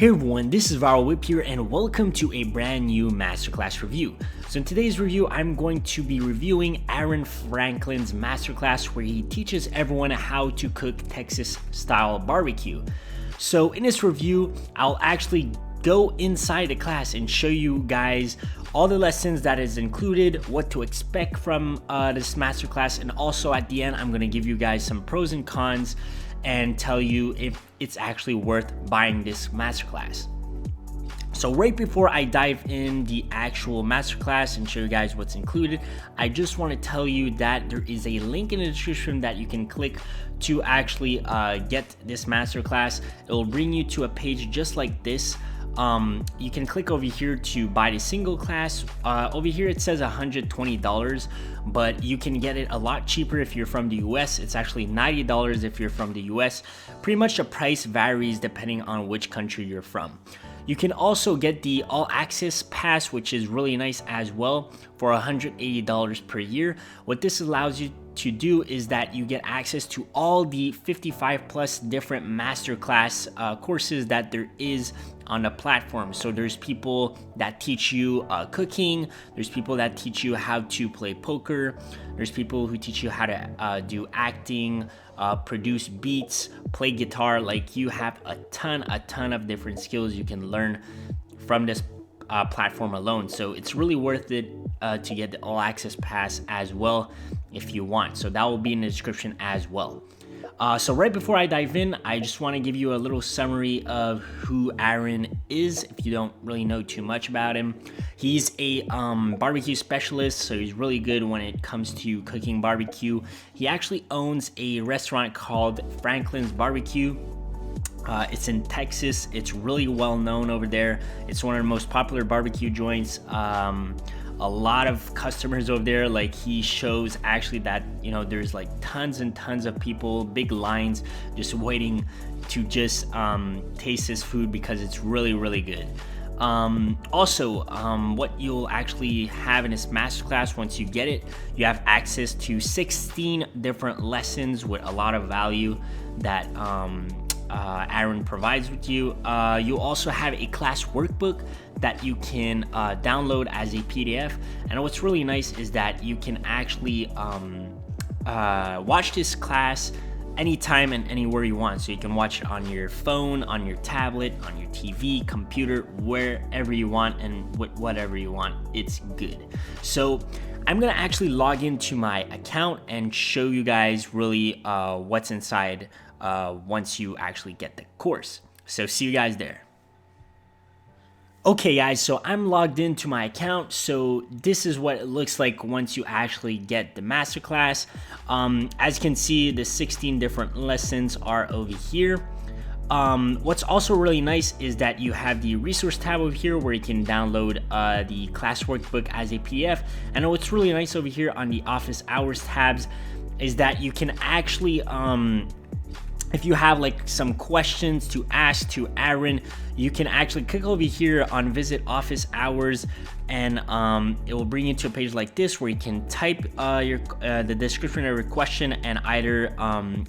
Hey everyone, this is ViralWhip here and welcome to a brand new masterclass review. So in today's review, I'm going to be reviewing Aaron Franklin's masterclass where he teaches everyone how to cook Texas style barbecue. So in this review, I'll actually go inside the class and show you guys all the lessons that is included, what to expect from this masterclass, and also at the end, I'm gonna give you guys some pros and cons and tell you if it's actually worth buying this masterclass. So right before I dive in the actual masterclass and show you guys what's included, I just want to tell you that there is a link in the description that you can click to actually get this masterclass. It will bring you to a page just like this. You can click over here to buy the single class. Over here it says $120, but you can get it a lot cheaper if you're from the US. It's actually $90 if you're from the US. Pretty much the price varies depending on which country you're from. You can also get the all access pass, which is really nice as well, for $180 per year. What this allows you to do is that you get access to all the 55 plus different masterclass courses that there is on the platform. So there's people that teach you cooking, there's people that teach you how to play poker, there's people who teach you how to do acting, produce beats, play guitar. Like, you have a ton of different skills you can learn from this platform alone. So it's really worth it to get the all access pass as well if you want. So that will be in the description as well. So right before I dive in, I just want to give you a little summary of who Aaron is if you don't really know too much about him. He's a barbecue specialist, so he's really good when it comes to cooking barbecue. He actually owns a restaurant called Franklin's Barbecue. It's in Texas. It's really well known over there. It's one of the most popular barbecue joints. A lot of customers over there. Like, he shows actually that, you know, there's like tons and tons of people, big lines, just waiting to just taste his food because it's really good. Also, what you'll actually have in this masterclass, once you get it, you have access to 16 different lessons with a lot of value that Aaron provides with you. You also have a class workbook that you can download as a PDF. And what's really nice is that you can actually watch this class anytime and anywhere you want. So you can watch it on your phone, on your tablet, on your TV, computer, wherever you want and with whatever you want. It's good. So I'm gonna actually log into my account and show you guys really what's inside once you actually get the course. So see you guys there. Okay guys, so I'm logged into my account. So this is what it looks like once you actually get the masterclass. As you can see, the 16 different lessons are over here. What's also really nice is that you have the resource tab over here where you can download the class workbook as a PDF. And what's really nice over here on the office hours tabs is that you can actually if you have like some questions to ask to Aaron, you can actually click over here on visit office hours, and it will bring you to a page like this where you can type the description of your question and either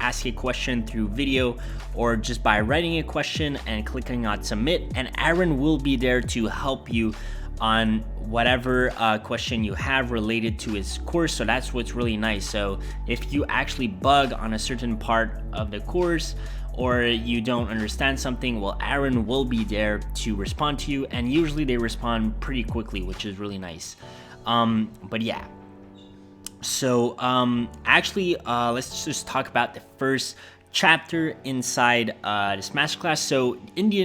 ask a question through video or just by writing a question and clicking on submit, and Aaron will be there to help you on whatever question you have related to his course. So that's what's really nice. So if you actually bug on a certain part of the course or you don't understand something, well, Aaron will be there to respond to you, and usually they respond pretty quickly, which is really nice. But yeah, so actually let's just talk about the first chapter inside this masterclass. So in the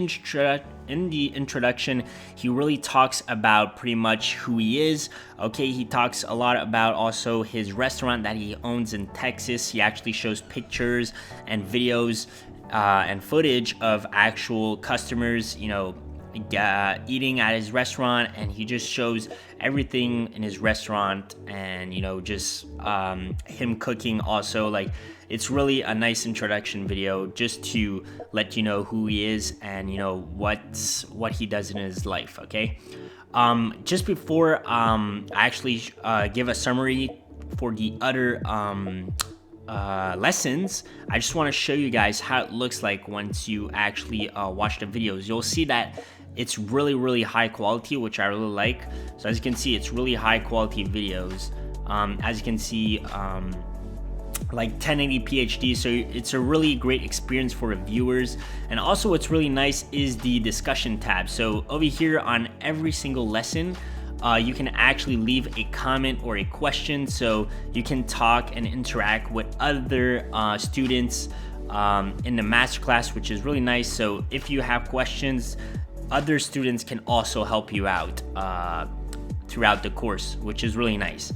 introduction, he really talks about pretty much who he is. Okay, he talks a lot about also his restaurant that he owns in Texas. He actually shows pictures and videos and footage of actual customers, you know, eating at his restaurant, and he just shows everything in his restaurant, and you know, just him cooking also. Like, it's really a nice introduction video just to let you know who he is and you know what he does in his life. Okay, just before I actually give a summary for the other lessons, I just want to show you guys how it looks like once you actually watch the videos. You'll see that it's really high quality, which I really like. So as you can see, it's really high quality videos. As you can see, like 1080p HD, so it's a really great experience for the viewers. And also what's really nice is the discussion tab. So over here on every single lesson, you can actually leave a comment or a question, so you can talk and interact with other students in the masterclass, which is really nice. So if you have questions, other students can also help you out throughout the course, which is really nice.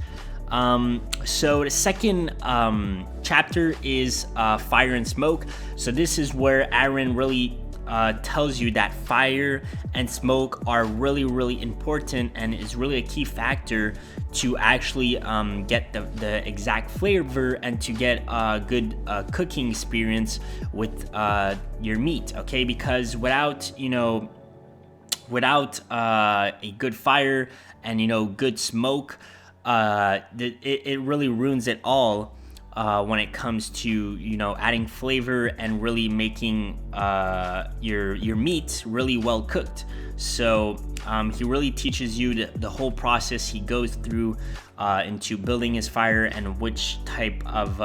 So the second chapter is fire and smoke. So this is where Aaron really tells you that fire and smoke are really important, and is really a key factor to actually get the exact flavor and to get a good cooking experience with your meat. Okay, because without a good fire and good smoke, it really ruins it all when it comes to adding flavor and really making your meat really well cooked. So he really teaches you the whole process he goes through into building his fire, and which type of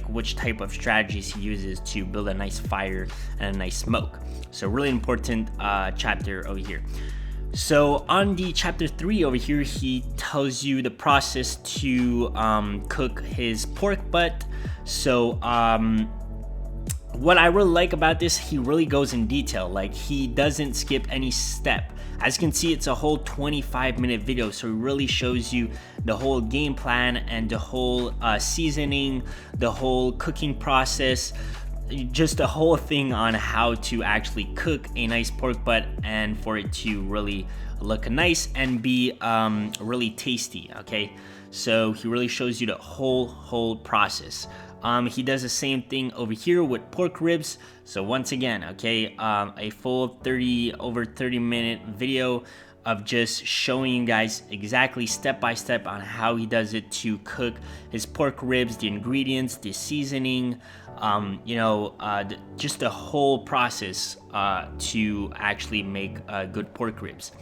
which type of strategies he uses to build a nice fire and a nice smoke. So really important chapter over here. So on the chapter 3 over here, he tells you the process to cook his pork butt. So what I really like about this, he really goes in detail. Like, he doesn't skip any step. As you can see, it's a whole 25-minute video, so it really shows you the whole game plan and the whole seasoning, the whole cooking process, just the whole thing on how to actually cook a nice pork butt and for it to really look nice and be really tasty. Okay, so he really shows you the whole process. He does the same thing over here with pork ribs. So once again, okay, a full over 30-minute video of just showing you guys exactly step by step on how he does it to cook his pork ribs, the ingredients, the seasoning, just the whole process to actually make good pork ribs.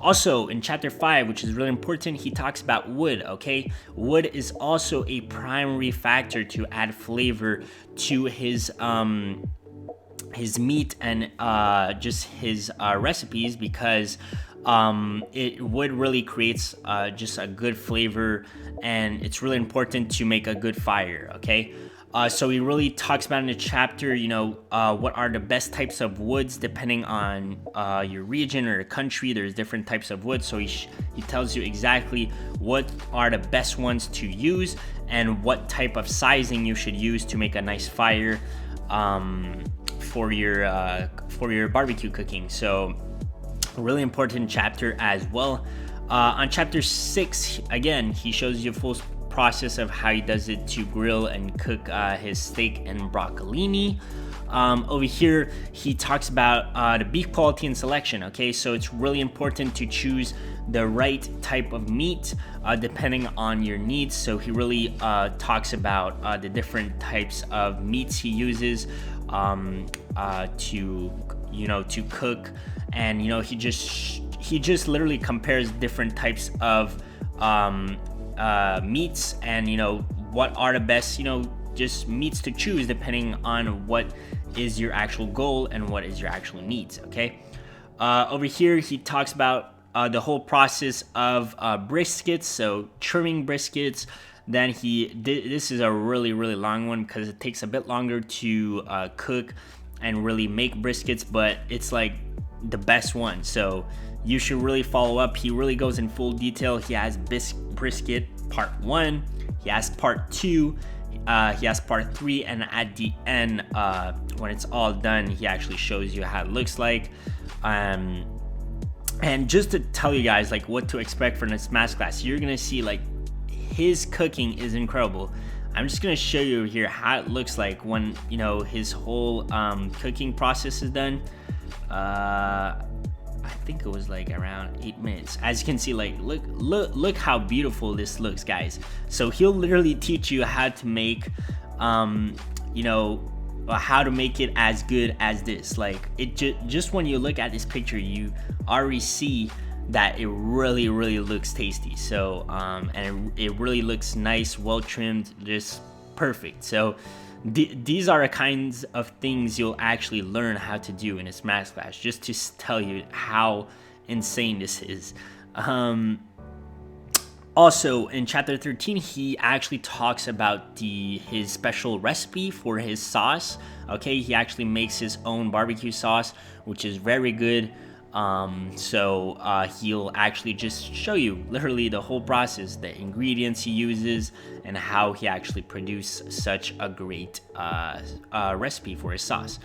Also, in chapter 5, which is really important, he talks about wood. Okay, wood is also a primary factor to add flavor to his meat and just his recipes, because wood really creates just a good flavor, and it's really important to make a good fire. Okay, so he really talks about in the chapter, what are the best types of woods depending on your region or country. There's different types of wood, so he tells you exactly what are the best ones to use and what type of sizing you should use to make a nice fire for your barbecue cooking. So really important chapter as well. On chapter 6, again, he shows you a full process of how he does it to grill and cook his steak and broccolini. Over here, he talks about the beef quality and selection. Okay, so it's really important to choose the right type of meat depending on your needs. So he really talks about the different types of meats he uses to cook, and he just literally compares different types of meats, and what are the best just meats to choose depending on what is your actual goal and what is your actual needs. Okay, over here he talks about the whole process of briskets, so trimming briskets. Then this is a really long one because it takes a bit longer to cook and really make briskets, but it's like the best one, so you should really follow up. He really goes in full detail. He has brisket part 1, he has part 2, he has part 3, and at the end, when it's all done, he actually shows you how it looks like. And just to tell you guys like what to expect from this masterclass, you're gonna see like his cooking is incredible. I'm just gonna show you here how it looks like when his whole cooking process is done. I think it was like around 8 minutes. As you can see, like look how beautiful this looks, guys. So he'll literally teach you how to make you know, how to make it as good as this. Like, it just when you look at this picture, you already see that it really looks tasty. So and it really looks nice, well trimmed, just perfect. So these are the kinds of things you'll actually learn how to do in this masterclass, just to tell you how insane this is. Also, in chapter 13, he actually talks about his special recipe for his sauce. Okay, he actually makes his own barbecue sauce, which is very good. So he'll actually just show you literally the whole process, the ingredients he uses, and how he actually produced such a great recipe for his sauce.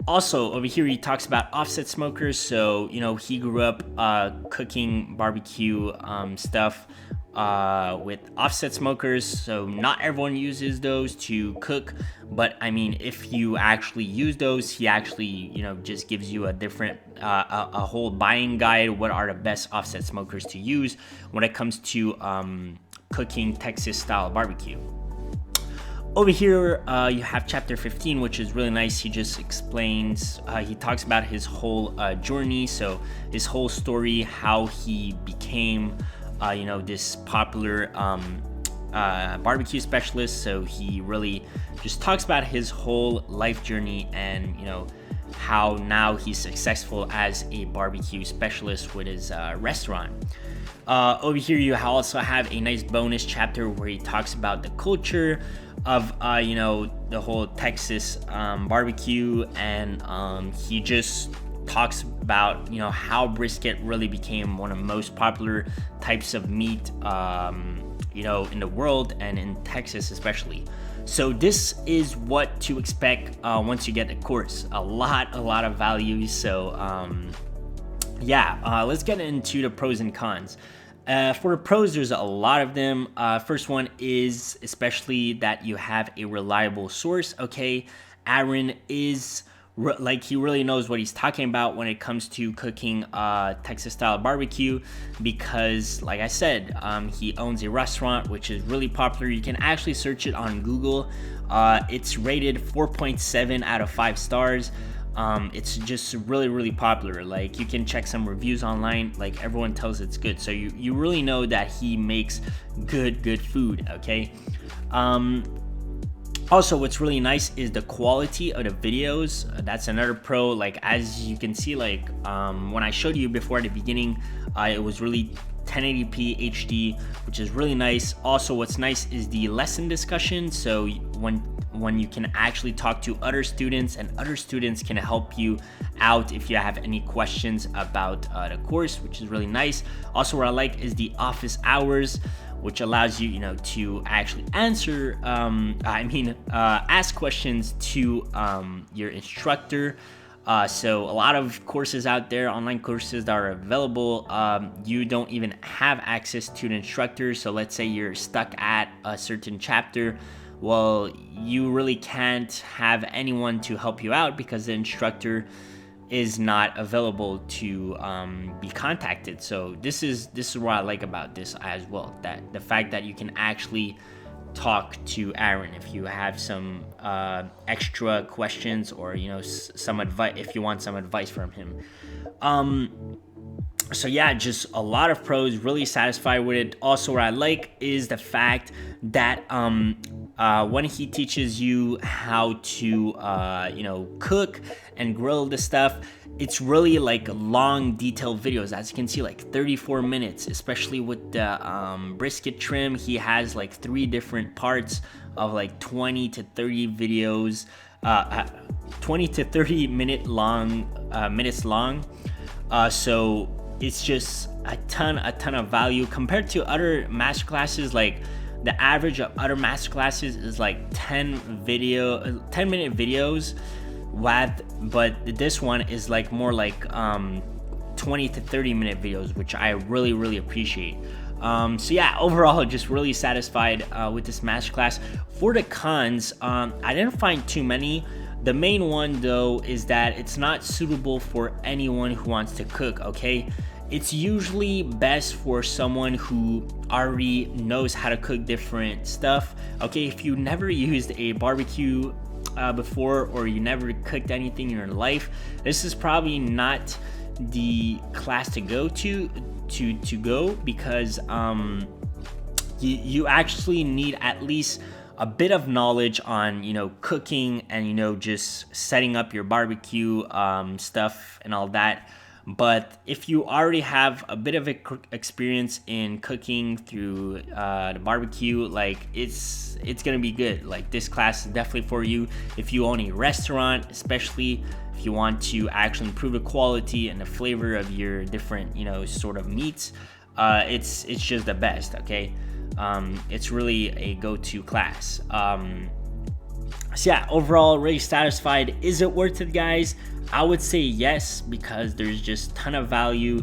Also, over here he talks about offset smokers. So, you know, he grew up cooking barbecue stuff with offset smokers. So not everyone uses those to cook, but I mean, if you actually use those, he actually, you know, just gives you a different a whole buying guide. What are the best offset smokers to use when it comes to cooking Texas style barbecue? Over here, you have chapter 15, which is really nice. He just explains, he talks about his whole journey, so his whole story, how he became, you know, this popular barbecue specialist. So he really just talks about his whole life journey, and, you know, how now he's successful as a barbecue specialist with his restaurant. Over here, you also have a nice bonus chapter where he talks about the culture of you know, the whole Texas barbecue, and he just talks about, you know, how brisket really became one of the most popular types of meat, you know, in the world, and in Texas especially. So this is what to expect once you get the course. A lot of value. So yeah, let's get into the pros and cons. For the pros, there's a lot of them. First one is especially that you have a reliable source. Okay, Aaron is like, he really knows what he's talking about when it comes to cooking Texas style barbecue, because like I said, he owns a restaurant which is really popular. You can actually search it on Google. It's rated 4.7 out of 5 stars. It's just really popular. Like, you can check some reviews online, like everyone tells it's good. So you really know that he makes good food. Okay. Also, what's really nice is the quality of the videos. That's another pro. Like, as you can see, like when I showed you before at the beginning, it was really 1080p HD, which is really nice. Also, what's nice is the lesson discussion. So when you can actually talk to other students, and other students can help you out if you have any questions about the course, which is really nice. Also, what I like is the office hours, which allows you, you know, to actually answer, ask questions to your instructor. So a lot of courses out there, online courses that are available, you don't even have access to an instructor. So let's say you're stuck at a certain chapter. Well, you really can't have anyone to help you out because the instructor is not available to be contacted. So this is what I like about this as well, that the fact that you can actually talk to Aaron if you have some extra questions, or, you know, some advice, if you want some advice from him. So yeah, just a lot of pros, really satisfied with it. Also, what I like is the fact that when he teaches you how to you know, cook and grill the stuff, it's really like long detailed videos. As you can see, like 34 minutes, especially with the brisket trim. He has like 3 different parts of like 20 to 30 videos, 20 to 30 minutes long. So it's just a ton of value compared to other masterclasses. Like, the average of other masterclasses is like 10-minute videos, but this one is like more like 20 to 30-minute videos, which I really appreciate. So yeah, overall, just really satisfied with this masterclass. For the cons, I didn't find too many. The main one, though, is that it's not suitable for anyone who wants to cook. Okay, it's usually best for someone who already knows how to cook different stuff. Okay, if you never used a barbecue before, or you never cooked anything in your life, this is probably not the class to go to because you actually need at least a bit of knowledge on, cooking and, just setting up your barbecue stuff and all that. But if you already have a bit of experience in cooking through the barbecue, like it's gonna be good. Like, this class is definitely for you. If you own a restaurant, especially if you want to actually improve the quality and the flavor of your different, sort of meats, it's just the best. Okay, it's really a go-to class. So yeah, overall, really satisfied. Is it worth it, guys? I would say yes, because there's just a ton of value.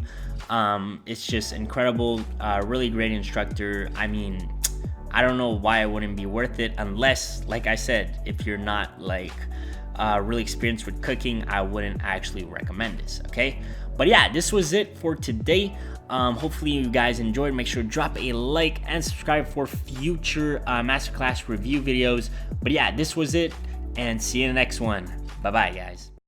It's just incredible. Really great instructor. I mean, I don't know why it wouldn't be worth it, unless, like I said, if you're not like really experienced with cooking, I wouldn't actually recommend this. Okay, but yeah, this was it for today. Hopefully you guys enjoyed. Make sure to drop a like and subscribe for future masterclass review videos. But yeah, this was it, and see you in the next one. Bye bye, guys.